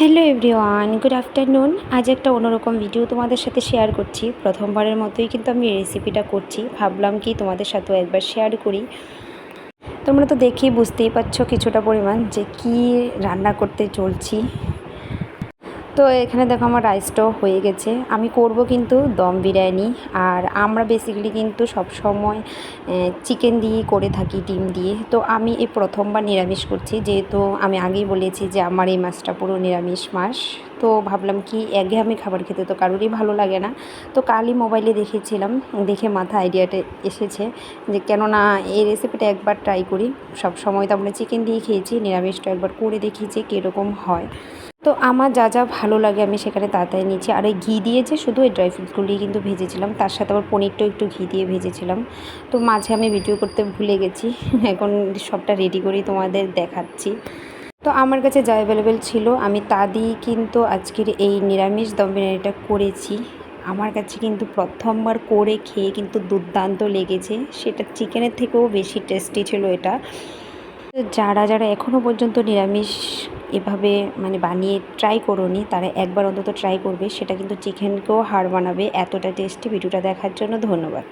Hello everyone, good afternoon. আজ একটা অন্যরকম ভিডিও তোমাদের সাথে শেয়ার করছি। প্রথমবারের মতোই কিন্তু আমি রেসিপিটা করছি, ভাবলাম কি তোমাদের সাথেও একবার শেয়ার করি। তোমরা তো দেখেই বুঝতেই পারছো কিছুটা পরিমাণ যে কি রান্না করতে চলছি। তো এখানে দেখো আমার রাইসটাও হয়ে গেছে। আমি করব কিন্তু দম বিরিয়ানি। আর আমরা বেসিক্যালি কিন্তু সব সময় চিকেন দিয়েই করে থাকি, ডিম দিয়ে। তো আমি এই প্রথমবার নিরামিষ করছি, যেহেতু আমি আগেই বলেছি যে আমার এই মাসটা পুরো নিরামিষ মাস। তো ভাবলাম কি একঘেয়েমি খাবার খেতে তো কারোরই ভালো লাগে না। তো কালই মোবাইলে দেখেছিলাম, দেখে মাথা আইডিয়াটা এসেছে যে কেননা এই রেসিপিটা একবার ট্রাই করি। সব সময় তো আমরা চিকেন দিয়ে খেয়েছি, নিরামিষটা একবার করে দেখি যে কীরকম হয়। তো আমার যা যা ভালো লাগে আমি সেখানে তাড়াতাড়ি নিচ্ছি। আর ওই ঘি দিয়ে যে শুধু ওই ড্রাই ফ্রুটসগুলিই কিন্তু ভেজেছিলাম, তার সাথে আবার পনিরটাও একটু ঘি দিয়ে ভেজেছিলাম। তো মাঝে আমি ভিডিও করতে ভুলে গেছি, এখন সবটা রেডি করেই তোমাদের দেখাচ্ছি। তো আমার কাছে যা অ্যাভেলেবেল ছিল আমি তা দিয়েই কিন্তু আজকের এই নিরামিষ দম বিরিয়ানিটা করেছি। আমার কাছে কিন্তু প্রথমবার করে খেয়ে কিন্তু দুর্দান্ত লেগেছে, সেটা চিকেনের থেকেও বেশি টেস্টি ছিল এটা। যারা যারা এখনও পর্যন্ত নিরামিষ এভাবে বানিয়ে ট্রাই করোনি, তারা একবার অন্তত ট্রাই করবে, সেটা কিন্তু চিকেনকেও হার মানাবে, এতটা টেস্টি। ভিডিওটা দেখার জন্য ধন্যবাদ।